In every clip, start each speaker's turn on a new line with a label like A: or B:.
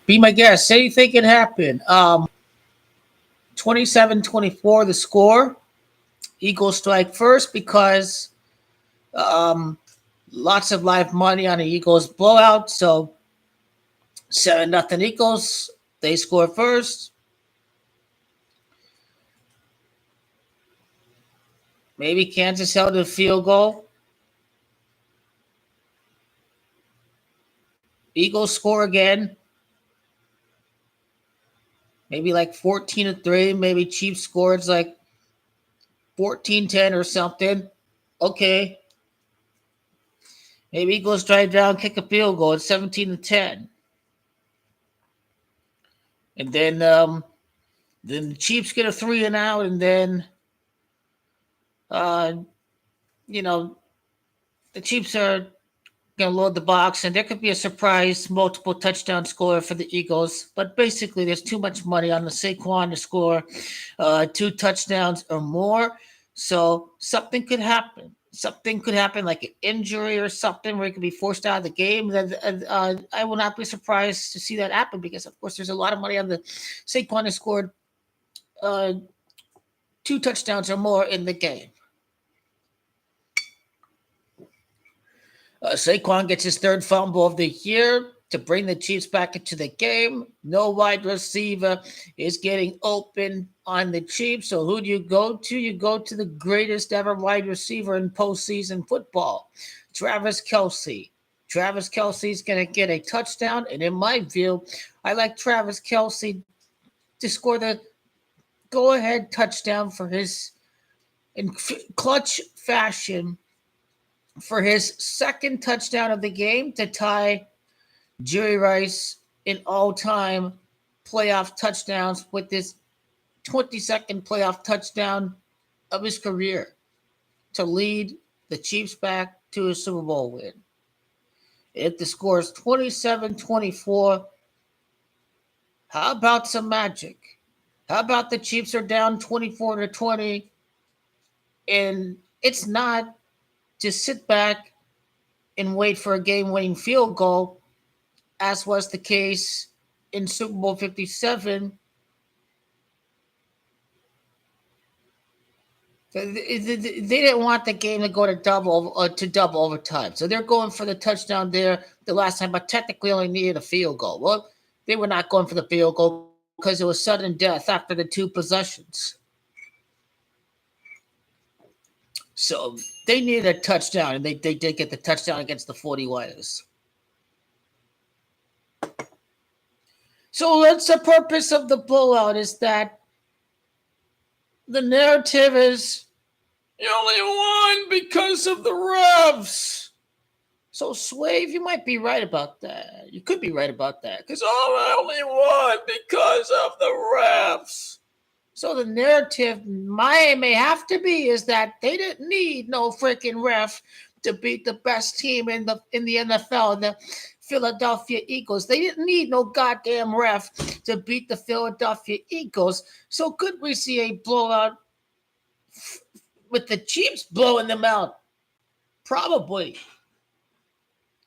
A: Be my guest. Anything can happen. 27-24 the score. Eagles strike first because um, lots of live money on the Eagles blowout. So 7-0 Eagles. They score first. Maybe Kansas held a field goal. Eagles score again. Maybe like 14-3. Maybe Chiefs scores like 14-10 or something. Okay. Maybe Eagles drive down, kick a field goal. It's 17-10. And then the Chiefs get a 3-and-out, and then uh, you know the Chiefs are gonna load the box, and there could be a surprise multiple touchdown score for the Eagles. But basically, there's too much money on the Saquon to score 2 touchdowns or more, so something could happen. Something could happen, like an injury or something, where he could be forced out of the game. Then I will not be surprised to see that happen because, of course, there's a lot of money on the Saquon has scored uh, 2 touchdowns or more in the game. Saquon gets his third fumble of the year to bring the Chiefs back into the game. No wide receiver is getting open on the Chiefs. So who do you go to? You go to the greatest ever wide receiver in postseason football, Travis Kelce. Travis Kelce is going to get a touchdown. And in my view, I like Travis Kelce to score the go-ahead touchdown for his in clutch fashion for his second touchdown of the game to tie Jerry Rice in all-time playoff touchdowns with this 22nd playoff touchdown of his career to lead the Chiefs back to a Super Bowl win. If the score is 27-24, how about some magic? How about the Chiefs are down 24-20 and it's not just sit back and wait for a game-winning field goal, as was the case in Super Bowl 57. They didn't want the game to go to double overtime, so they're going for the touchdown there the last time, but technically only needed a field goal. Well, they were not going for the field goal because it was sudden death after the 2 possessions. So they needed a touchdown, and they did get the touchdown against the 49ers. So that's the purpose of the blowout, is that the narrative is you only won because of the refs. So, Swave, you might be right about that. You could be right about that. Because, I only won because of the refs. So the narrative may have to be is that they didn't need no freaking ref to beat the best team in the NFL, the Philadelphia Eagles. They didn't need no goddamn ref to beat the Philadelphia Eagles. So could we see a blowout with the Chiefs blowing them out? Probably.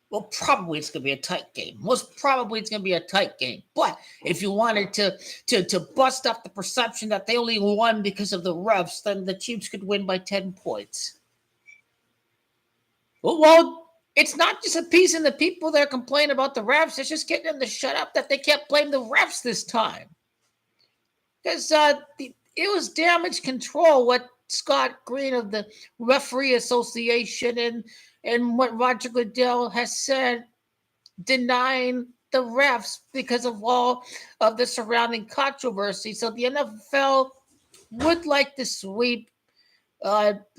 A: Well, probably it's going to be a tight game. Most probably it's going to be a tight game. But if you wanted to bust up the perception that they only won because of the refs, then the Chiefs could win by 10 points. Well, it's not just appeasing the people that are complaining about the refs. It's just getting them to shut up that they can't blame the refs this time. Because it was damage control what Scott Green of the Referee Association and what Roger Goodell has said, denying the refs because of all of the surrounding controversy. So the NFL would like to sweep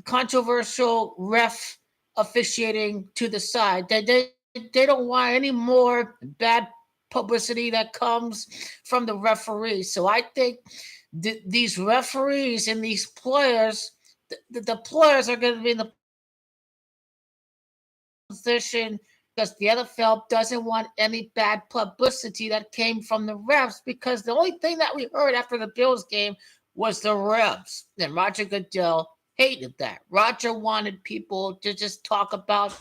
A: controversial ref officiating to the side. They don't want any more bad publicity that comes from the referees. So I think these referees and these players, the players are going to be in the position because the NFL doesn't want any bad publicity that came from the refs, because the only thing that we heard after the Bills game was the refs. And Roger Goodell hated that. Roger wanted people to just talk about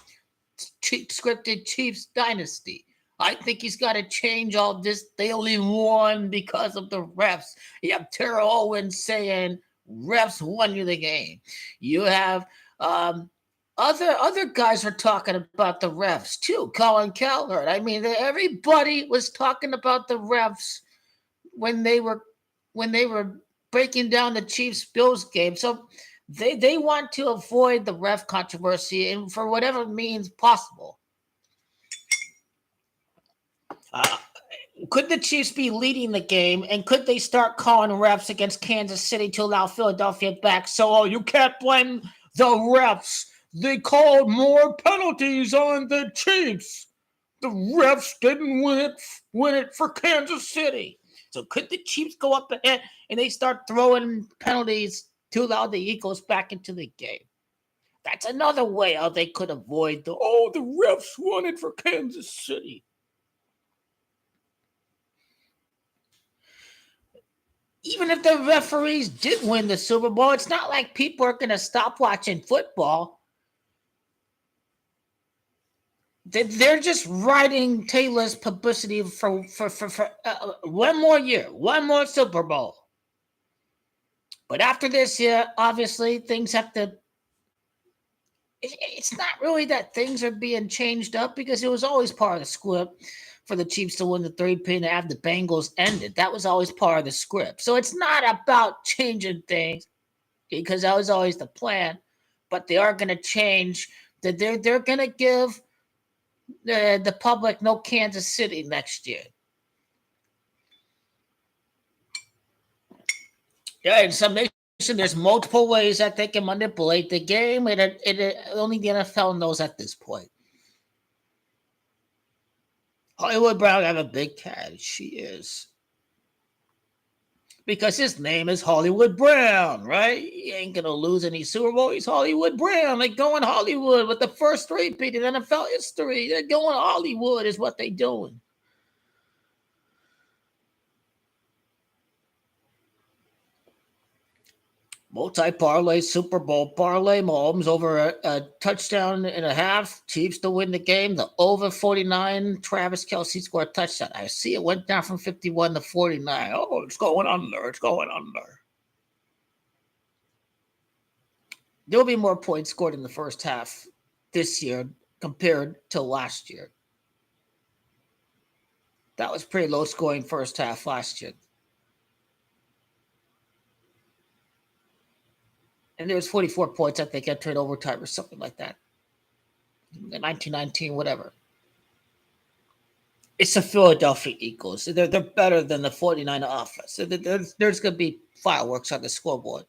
A: scripted Chiefs dynasty. I think he's got to change all this. They only won because of the refs. You have Terrell Owens saying refs won you the game. You have um, other guys are talking about the refs too. Colin Cowherd. I mean, everybody was talking about the refs when they were breaking down the Chiefs Bills game. So they want to avoid the ref controversy and for whatever means possible. Could the Chiefs be leading the game, and could they start calling refs against Kansas City to allow Philadelphia back? So, you can't blame the refs. They called more penalties on the Chiefs. The refs didn't win it for Kansas City. So could the Chiefs go up ahead and they start throwing penalties to allow the Eagles back into the game? That's another way how they could avoid the refs won it for Kansas City. Even if the referees did win the Super Bowl, it's not like people are going to stop watching football. They're just writing Taylor's publicity for one more year, one more Super Bowl. But after this year, obviously, things have to... It's not really that things are being changed up because it was always part of the script for the Chiefs to win the 3-peat and have the Bengals ended. That was always part of the script. So it's not about changing things because that was always the plan. But they are going to change. That they're going to give the public no Kansas City next year. Yeah, in some nations, there's multiple ways that they can manipulate the game. Only the NFL knows at this point. Hollywood Brown have a big cat. She is. Because his name is Hollywood Brown, right? He ain't going to lose any Super Bowl. He's Hollywood Brown. They going Hollywood with the first 3-peat in NFL history. They're going Hollywood is what they're doing. Multi-parlay, Super Bowl parlay, Mahomes over a touchdown and a half. Chiefs to win the game. The over 49. Travis Kelce scored a touchdown. I see it went down from 51 to 49. Oh, it's going under. It's going under. There will be more points scored in the first half this year compared to last year. That was pretty low scoring first half last year. And there was 44 points, I think, entered overtime or something like that. 1919, whatever. It's the Philadelphia Eagles. They're better than the 49 offense. There's going to be fireworks on the scoreboard.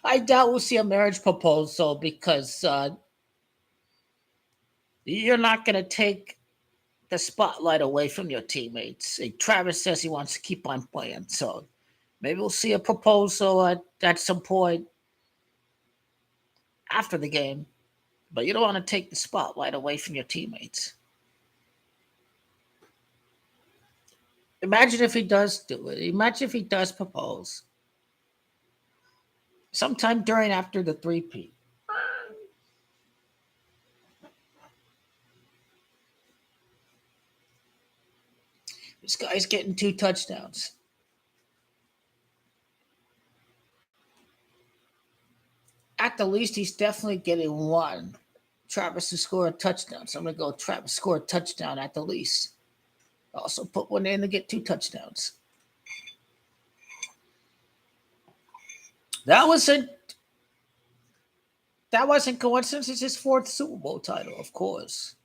A: I doubt we'll see a marriage proposal because you're not going to take the spotlight away from your teammates. Travis says he wants to keep on playing, so maybe we'll see a proposal at some point after the game, but you don't want to take the spotlight away from your teammates. Imagine if he does do it. Imagine if he does propose sometime during after the 3-peat. This guy's getting 2 touchdowns. At the least, he's definitely getting 1. Travis to score a touchdown. So I'm going to go Travis score a touchdown at the least. Also put 1 in to get 2 touchdowns. That wasn't coincidence. It's his 4th Super Bowl title, of course.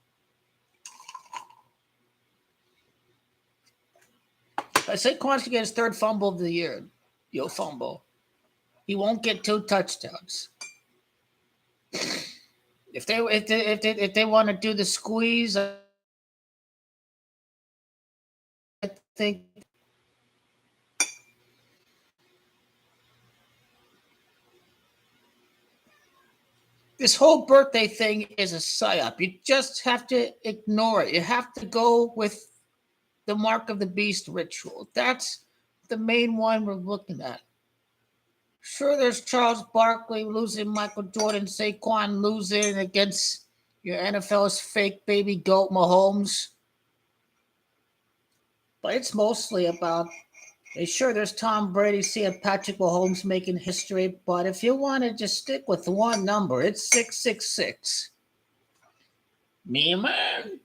A: I Saquon's to get his 3rd fumble of the year. Yo, fumble. He won't get 2 touchdowns. If they want to do the squeeze, I think this whole birthday thing is a psyop. You just have to ignore it. You have to go with the mark of the beast ritual. That's the main one we're looking at. Sure, there's Charles Barkley losing, Michael Jordan, Saquon losing against your NFL's fake baby goat Mahomes. But it's mostly about, sure, there's Tom Brady seeing Patrick Mahomes making history. But if you want to just stick with one number, it's 666. Me, man.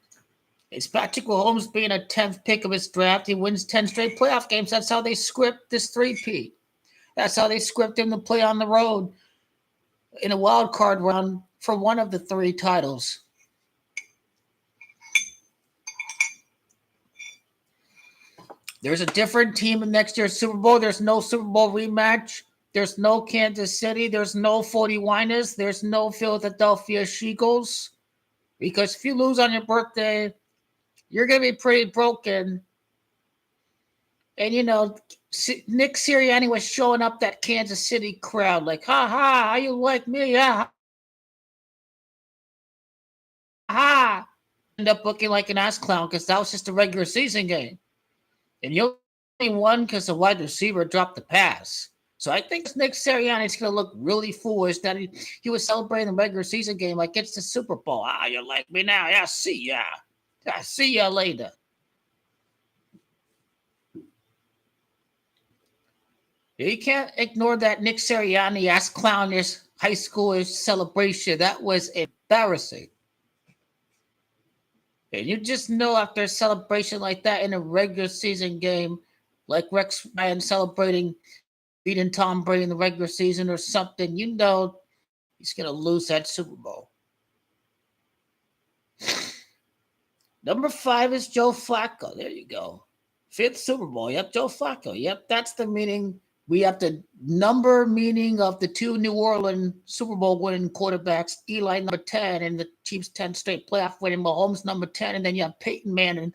A: It's Patrick Mahomes being a 10th pick of his draft. He wins 10 straight playoff games. That's how they script this three-peat. That's how they script him to play on the road in a wild card round for one of the three titles. There's a different team in next year's Super Bowl. There's no Super Bowl rematch. There's no Kansas City. There's no 49ers. There's no Philadelphia Eagles. Because if you lose on your birthday, you're going to be pretty broken. And, Nick Sirianni was showing up that Kansas City crowd like, ha ha, how you like me? Yeah. Ha. End up looking like an ass clown because that was just a regular season game. And you only won because the wide receiver dropped the pass. So I think Nick Sirianni is going to look really foolish that he was celebrating the regular season game like it's the Super Bowl. Ah, you like me now? Yeah, see ya. Yeah, see ya later. You can't ignore that Nick Sirianni ass clownish high schoolish celebration. That was embarrassing. And you just know after a celebration like that in a regular season game, like Rex Ryan celebrating beating Tom Brady in the regular season or something, you know he's going to lose that Super Bowl. Number 5 is Joe Flacco. There you go. 5th Super Bowl. Yep, Joe Flacco. Yep, that's the meaning. We have the number meaning of the 2 New Orleans Super Bowl winning quarterbacks, Eli number 10 and the Chiefs 10 straight playoff winning, Mahomes number 10, and then you have Peyton Manning,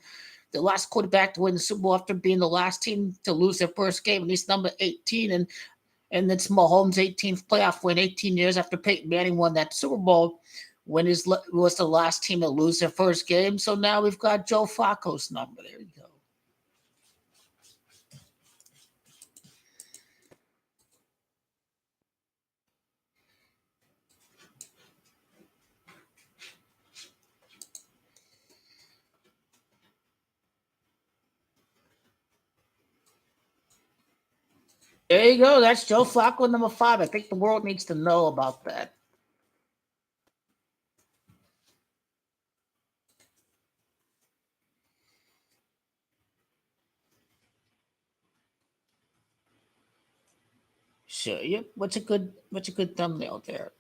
A: the last quarterback to win the Super Bowl after being the last team to lose their first game, and he's number 18, and it's Mahomes' 18th playoff win 18 years after Peyton Manning won that Super Bowl when he was the last team to lose their first game. So now we've got Joe Flacco's number. There you go. There you go. That's Joe Flacco, number 5. I think the world needs to know about that. Sure. Yep. What's a good thumbnail there?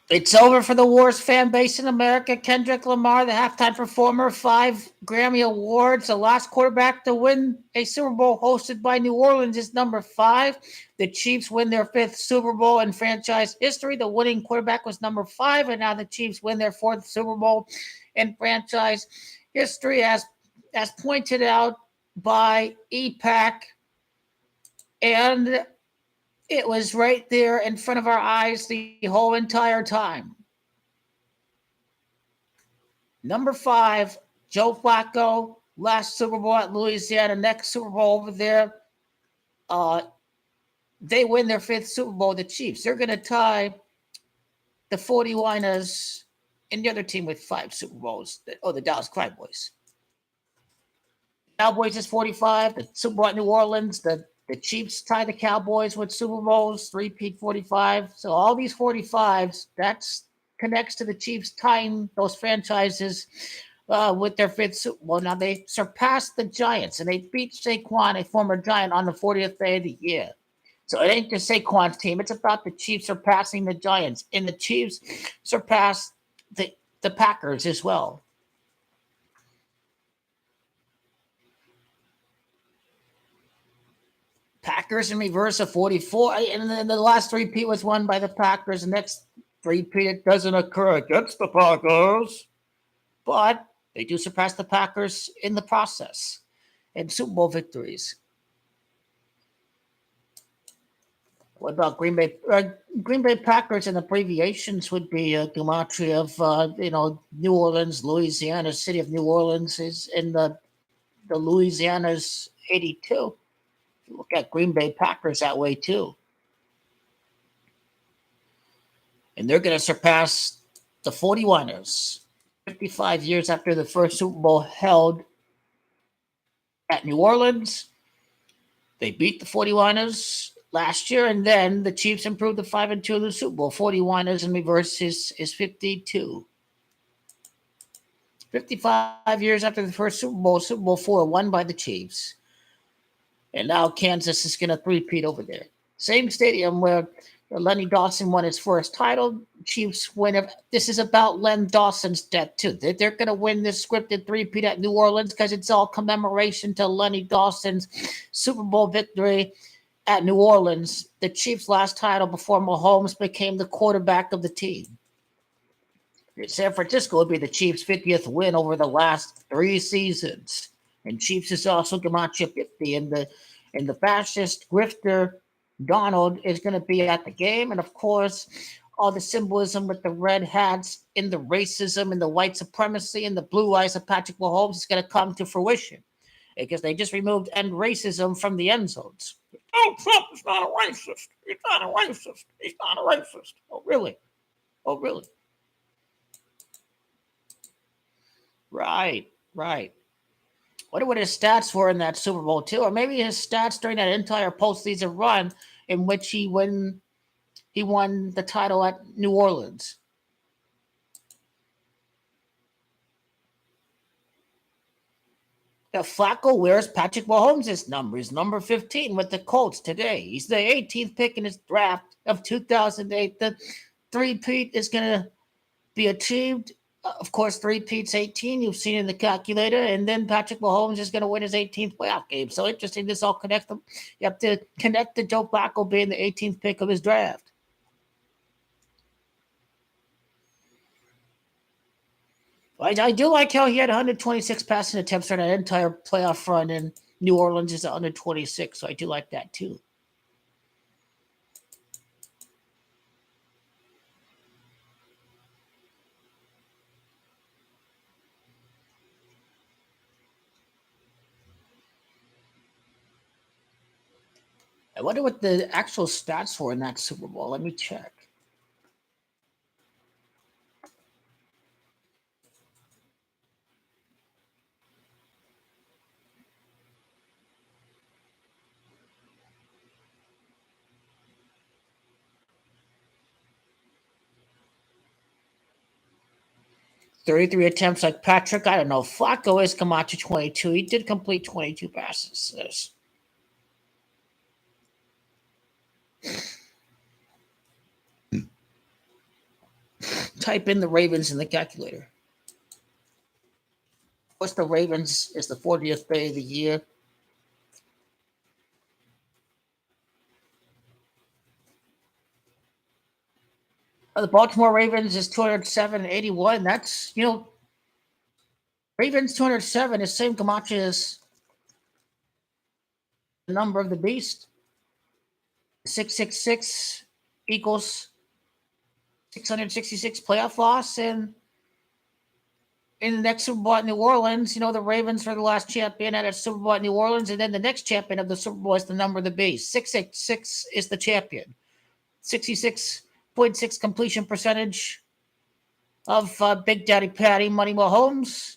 A: It's over for the worst fan base in America. Kendrick Lamar, the halftime performer, 5 Grammy Awards. The last quarterback to win a Super Bowl hosted by New Orleans is number 5. The Chiefs win their 5th Super Bowl in franchise history. The winning quarterback was number 5, and now the Chiefs win their 4th Super Bowl in franchise history, as pointed out by EPAC. And it was right there in front of our eyes the whole entire time. Number 5, Joe Flacco, last Super Bowl at Louisiana, next Super Bowl over there. They win their 5th Super Bowl, the Chiefs. They're going to tie the 49ers and the other team with 5 Super Bowls. The Dallas Cowboys. Cowboys is 45. The Super Bowl at New Orleans, the Chiefs tie the Cowboys with Super Bowls, 3-peat 45. So all these 45s, that's connects to the Chiefs tying those franchises with their 5th Super Bowl. Now, they surpassed the Giants, and they beat Saquon, a former Giant, on the 40th day of the year. So it ain't just Saquon's team. It's about the Chiefs surpassing the Giants. And the Chiefs surpassed the Packers as well. Packers in reverse of 44. And then the last 3-peat was won by the Packers. The next 3-peat, it doesn't occur against the Packers. But they do surpass the Packers in the process in Super Bowl victories. What about Green Bay? Green Bay Packers and abbreviations would be gematria of New Orleans, Louisiana. City of New Orleans is in the Louisiana's 82. You look at Green Bay Packers that way too, and they're going to surpass the 41ers. 55 years after the first Super Bowl held at New Orleans, they beat the 41ers last year, and then the Chiefs improved to 5-2 in the Super Bowl. 41ers in reverse is 52. 55 years after the first Super Bowl 4 won by the Chiefs. And now Kansas is going to three-peat over there. Same stadium where Lenny Dawson won his first title. Chiefs win. This is about Len Dawson's death, too. They're going to win this scripted three-peat at New Orleans because it's all commemoration to Lenny Dawson's Super Bowl victory at New Orleans, the Chiefs' last title before Mahomes became the quarterback of the team. San Francisco would be the Chiefs' 50th win over the last 3 seasons. And Chiefs is also gematria 50. And the fascist grifter Donald is going to be at the game. And of course, all the symbolism with the red hats and the racism and the white supremacy and the blue eyes of Patrick Mahomes is going to come to fruition. Because they just removed end racism from the end zones. Oh, Trump is not a racist. He's not a racist. He's not a racist. Oh, really? Oh, really? Right. Wonder what his stats were in that Super Bowl too, or maybe his stats during that entire postseason run in which he won the title at New Orleans. Now, Flacco wears Patrick Mahomes' number. He's number 15 with the Colts today. He's the 18th pick in his draft of 2008. The three-peat is going to be achieved. Of course, three-peat's 18. You've seen it in the calculator. And then Patrick Mahomes is going to win his 18th playoff game. So interesting. This all connects them. You have to connect to Joe Flacco being the 18th pick of his draft. I do like how he had 126 passing attempts on an entire playoff run, and New Orleans is 126, so I do like that too. I wonder what the actual stats were in that Super Bowl. Let me check. $33 attempts like Patrick. I don't know. Flacco is come out to 22. He did complete 22 passes. Type in the Ravens in the calculator. Of course, the Ravens is the 40th day of the year. The Baltimore Ravens is 207.81. That's, Ravens 207 is same gematria as the number of the beast. 666 equals 666 playoff loss. And in the next Super Bowl at New Orleans, the Ravens are the last champion at a Super Bowl at New Orleans. And then the next champion of the Super Bowl is the number of the beast. 666 is the champion. 66.6 completion percentage of Big Daddy Patty Money Mahomes.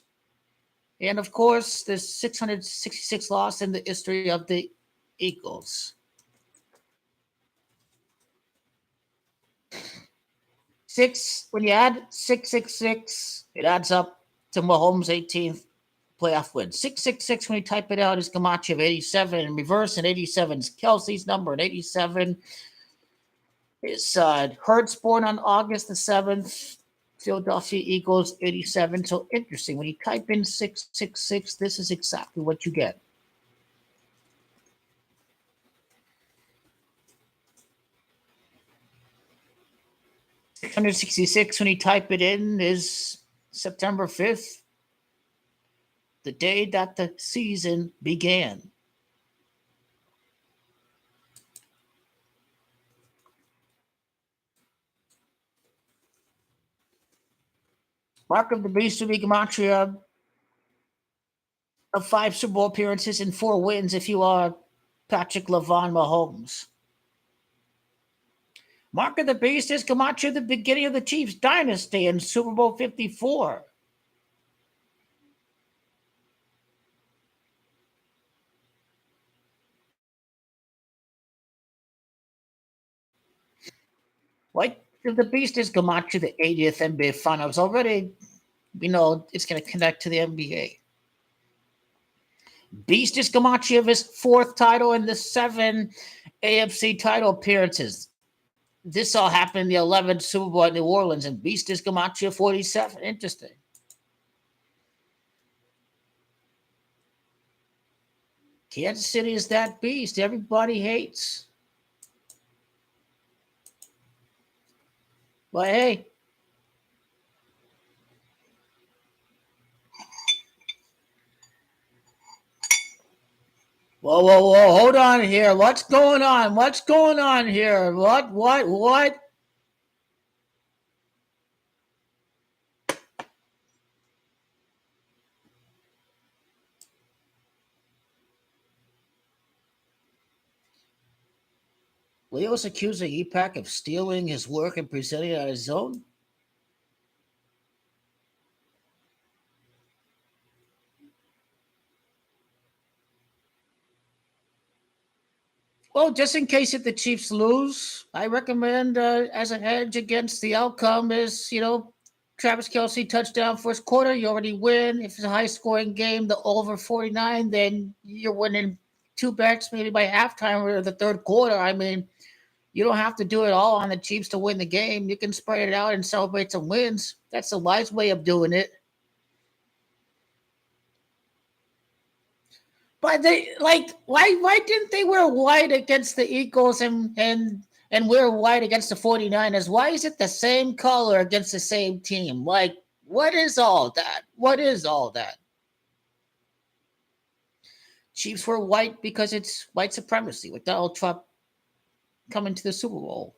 A: And of course, the 666 loss in the history of the Eagles. 6, when you add 666, it adds up to Mahomes' 18th playoff win. 666, when you type it out, is gematria of 87 in reverse, and 87 is Kelsey's number, and 87 is Hurts, born on August the 7th. Philadelphia Eagles 87. So interesting. When you type in 666, this is exactly what you get. $666 when you type it in is September 5th, the day that the season began. Mark of the Beast would be Gematria of 5 Super Bowl appearances and 4 wins if you are Patrick LaVon Mahomes. Mark of the Beast is Gematria at the beginning of the Chiefs dynasty in Super Bowl 54. White of the Beast is Gematria the 80th NBA Finals. Already, it's going to connect to the NBA. Beast is Gematria of his 4th title and the 7 AFC title appearances. This all happened in the 11th Super Bowl at New Orleans, and Beast is Gematria 47. Interesting. Kansas City is that beast everybody hates. But hey, whoa, hold on here. What's going on? What's going on here? What? Leo's accusing EPAC of stealing his work and presenting it on his own? Well, just in case if the Chiefs lose, I recommend as a hedge against the outcome is, Travis Kelce touchdown first quarter, you already win. If it's a high scoring game, the over 49, then you're winning 2 bets maybe by halftime or the third quarter. I mean, you don't have to do it all on the Chiefs to win the game. You can spread it out and celebrate some wins. That's the wise way of doing it. But they why didn't they wear white against the Eagles and wear white against the 49ers? Why is it the same color against the same team? Like, what is all that? What is all that? Chiefs were white because it's white supremacy with Donald Trump coming to the Super Bowl.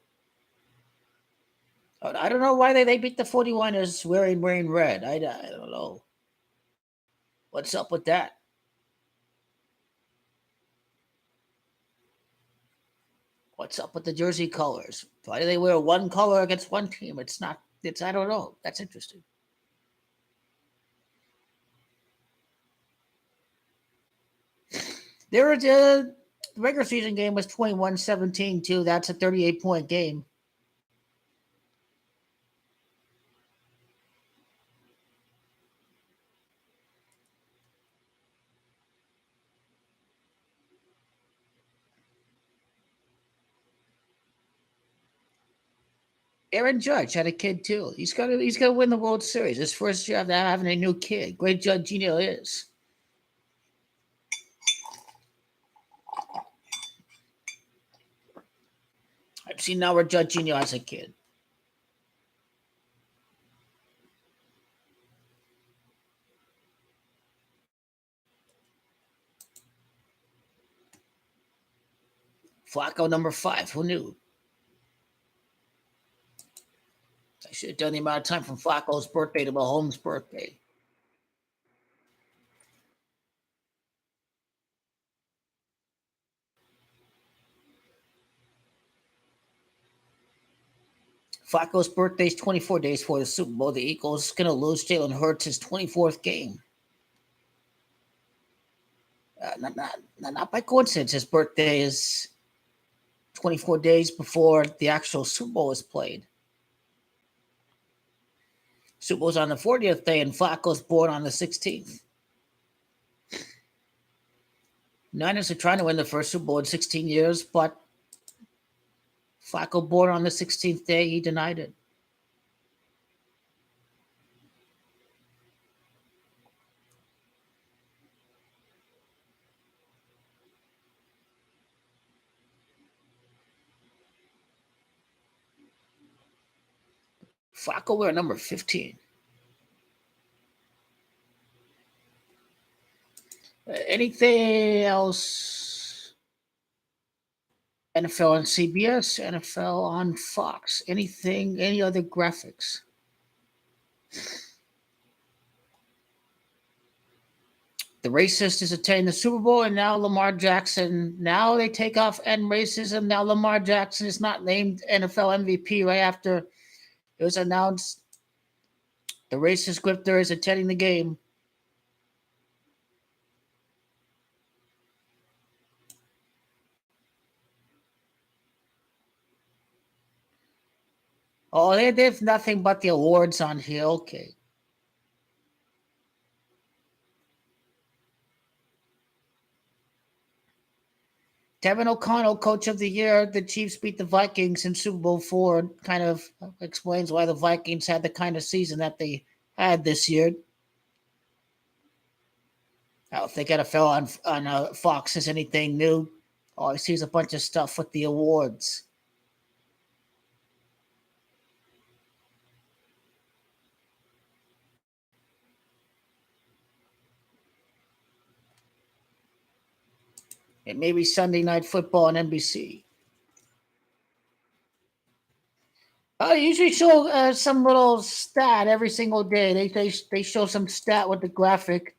A: I don't know why they beat the 49ers wearing red. I don't know. What's up with that? What's up with the jersey colors? Why do they wear one color against one team? I don't know. That's interesting. The regular season game was 21-17 too. That's a 38-point game. Aaron Judge had a kid too. He's gonna win the World Series. His first year after having a new kid. Great Judge is. I've seen now where Judge has a kid. Flacco number 5. Who knew? I should have done the amount of time from Flacco's birthday to Mahomes' birthday. Flacco's birthday is 24 days before the Super Bowl. The Eagles going to lose Jalen Hurts his 24th game. Not by coincidence. His birthday is 24 days before the actual Super Bowl is played. Super Bowl's on the 40th day, and Flacco's born on the 16th. Niners are trying to win the first Super Bowl in 16 years, but Flacco born on the 16th day, he denied it. Flacco wear number 15. Anything else? NFL on CBS, NFL on Fox. Anything? Any other graphics? The racist is attending the Super Bowl, and now Lamar Jackson. Now they take off end racism. Now Lamar Jackson is not named NFL MVP right after it was announced the racist grifter is attending the game. Oh, they have nothing but the awards on here. Okay. Kevin O'Connell, Coach of the Year. The Chiefs beat the Vikings in Super Bowl IV. Kind of explains why the Vikings had the kind of season that they had this year. I don't think NFL on Fox is anything new. All I see is a bunch of stuff with the awards. It may be Sunday Night Football on NBC. I usually show some little stat every single day. They show some stat with the graphic.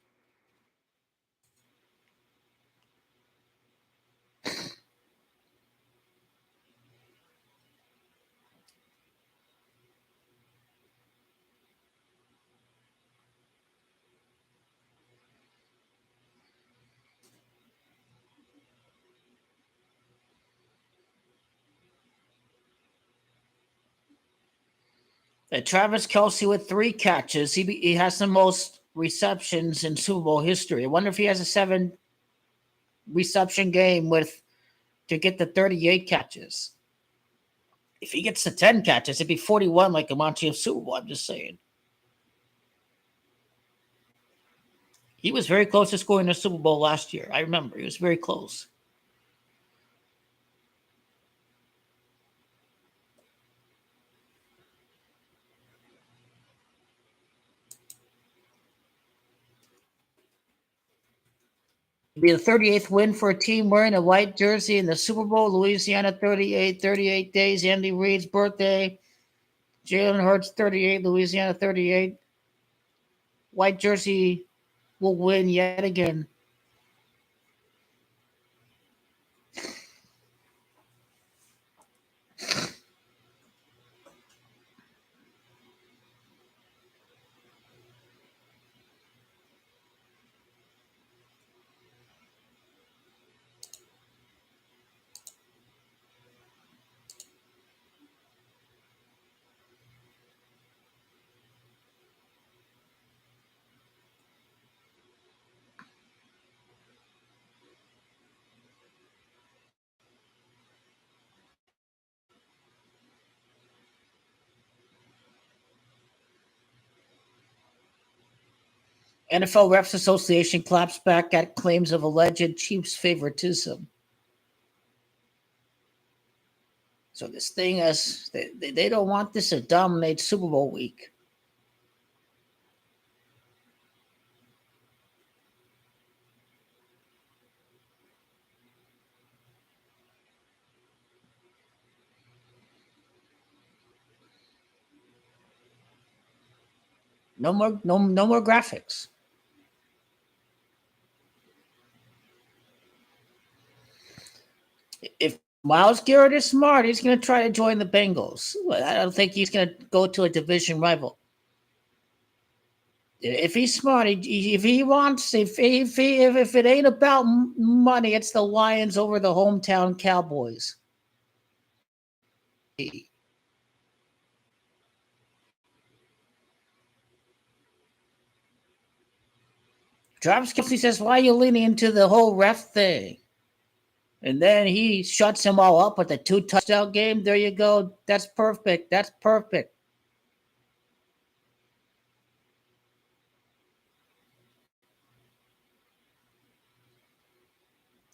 A: Travis Kelsey with 3 catches. He has the most receptions in Super Bowl history. I wonder if he has a 7 reception game with to get the 38 catches. If he gets to 10 catches, it'd be 41 like Amonte of Super Bowl. I'm just saying. He was very close to scoring the Super Bowl last year. I remember. He was very close. It'd be the 38th win for a team wearing a white jersey in the Super Bowl. Louisiana 38, 38 days. Andy Reid's birthday. Jalen Hurts 38, Louisiana 38. White jersey will win yet again. NFL Refs Association claps back at claims of alleged Chiefs favoritism. So this thing is they don't want this to dominate Super Bowl week. No more graphics. If Myles Garrett is smart, he's going to try to join the Bengals. I don't think he's going to go to a division rival. If he's smart, if he wants, if it ain't about money, it's the Lions over the hometown Cowboys. Travis Kelsey says, "Why are you leaning into the whole ref thing?" And then he shuts them all up with a 2 touchdown game. There you go. That's perfect. That's perfect.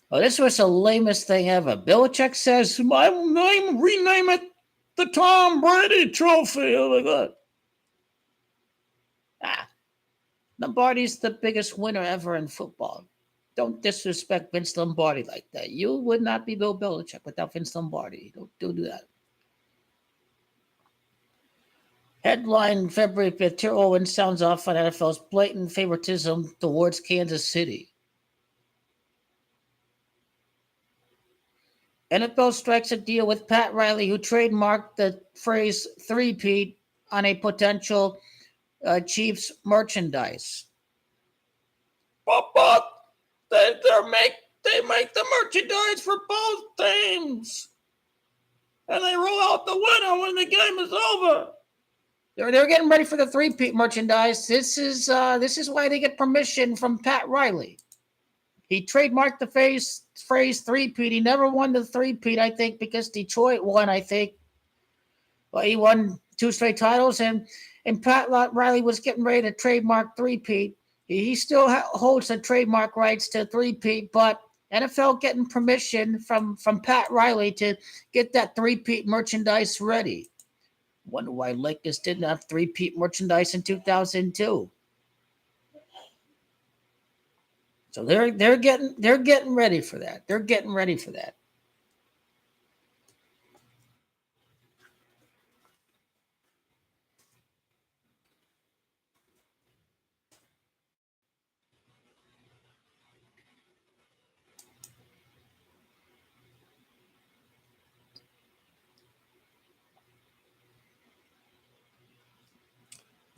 A: Oh, this was the lamest thing ever. Belichick says, "My name, rename it the Tom Brady Trophy." Oh my God. Lombardi's the biggest winner ever in football. Don't disrespect Vince Lombardi like that. You would not be Bill Belichick without Vince Lombardi. Don't do that. Headline February 5th. Terrell Owens sounds off on NFL's blatant favoritism towards Kansas City. NFL strikes a deal with Pat Riley, who trademarked the phrase three-peat on a potential Chiefs merchandise. But they make the merchandise for both teams, and they roll out the winner when the game is over. They're getting ready for the three-peat merchandise. This is why they get permission from Pat Riley. He trademarked the phrase three-peat. He never won the three-peat, I think, because Detroit won, I think. Well, he won 2 straight titles, and Pat Riley was getting ready to trademark three-peat. He still holds the trademark rights to three-peat, but NFL getting permission from Pat Riley to get that three-peat merchandise ready. Wonder why Lakers didn't have three-peat merchandise in 2002. So they're getting ready for that. They're getting ready for that.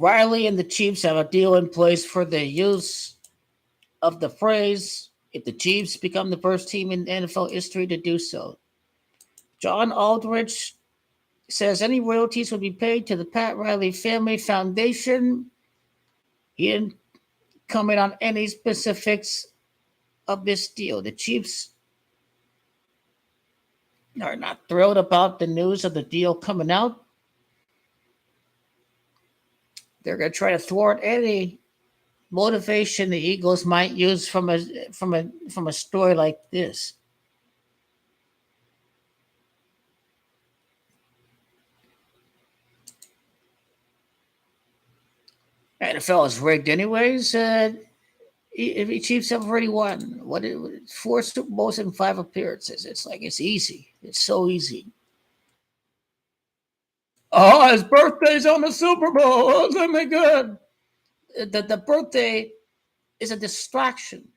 A: Riley and the Chiefs have a deal in place for the use of the phrase if the Chiefs become the first team in NFL history to do so. John Aldrich says any royalties will be paid to the Pat Riley Family Foundation. He didn't comment on any specifics of this deal. The Chiefs are not thrilled about the news of the deal coming out. They're going to try to thwart any motivation the Eagles might use from a story like this. NFL is rigged anyways. If Chiefs have already won, 4 Super Bowls and 5 appearances. It's easy. It's so easy. Oh, his birthday's on the Super Bowl. Oh, isn't that good? The birthday is a distraction.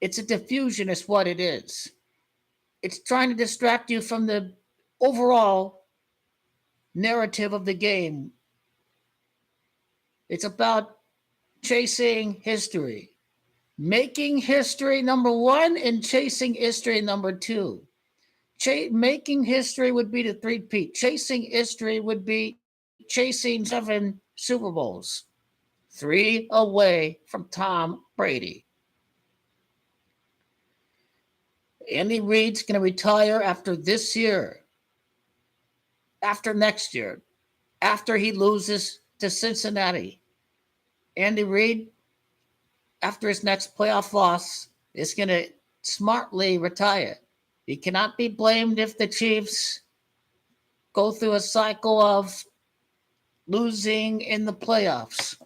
A: It's a diffusion, is what it is. It's trying to distract you from the overall narrative of the game. It's about chasing history, making history number one, and chasing history number two. Making history would be the three-peat. Chasing history would be chasing 7 Super Bowls, 3 away from Tom Brady. Andy Reid's going to retire after this year, after next year, after he loses to Cincinnati. Andy Reid, after his next playoff loss, is going to smartly retire. He cannot be blamed if the Chiefs go through a cycle of losing in the playoffs.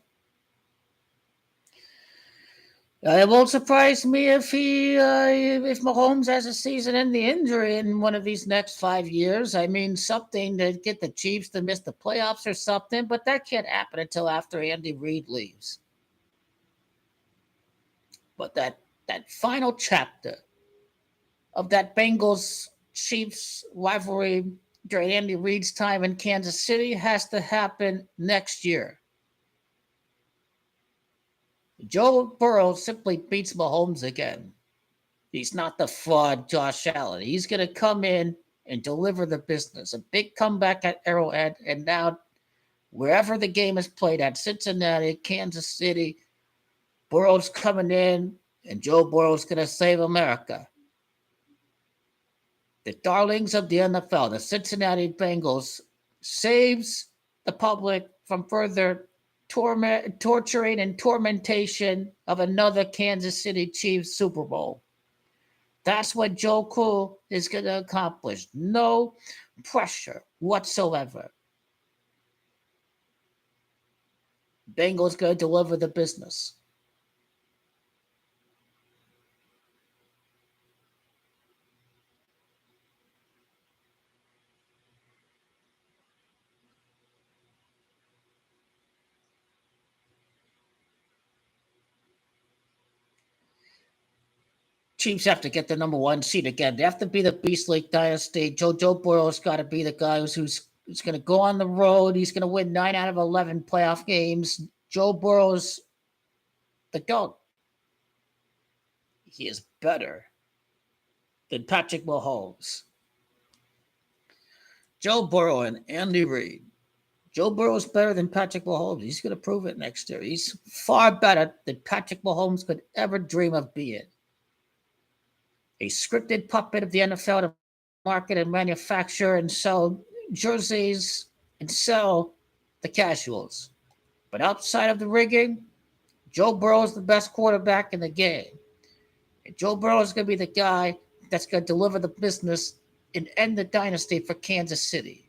A: It won't surprise me if if Mahomes has a season-ending injury in one of these next 5 years. I mean, something to get the Chiefs to miss the playoffs or something, but that can't happen until after Andy Reid leaves. But that final chapter of that Bengals Chiefs rivalry during Andy Reid's time in Kansas City has to happen next year. Joe Burrow simply beats Mahomes again. He's not the fraud Josh Allen. He's going to come in and deliver the business. A big comeback at Arrowhead, and now wherever the game is played at, Cincinnati, Kansas City, Burrow's coming in, and Joe Burrow's going to save America. The darlings of the NFL, the Cincinnati Bengals, saves the public from further torturing and tormentation of another Kansas City Chiefs Super Bowl. That's what Joe Cool is going to accomplish. No pressure whatsoever. Bengals going to deliver the business. Chiefs have to get the number one seed again. They have to be the Beast Lake Dynasty. Joe Burrow's got to be the guy who's going to go on the road. He's going to win 9 out of 11 playoff games. Joe Burrow's the GOAT. He is better than Patrick Mahomes. Joe Burrow and Andy Reid. Joe Burrow's better than Patrick Mahomes. He's going to prove it next year. He's far better than Patrick Mahomes could ever dream of being. A scripted puppet of the NFL to market and manufacture and sell jerseys and sell the casuals. But outside of the rigging, Joe Burrow is the best quarterback in the game. And Joe Burrow is going to be the guy that's going to deliver the business and end the dynasty for Kansas City.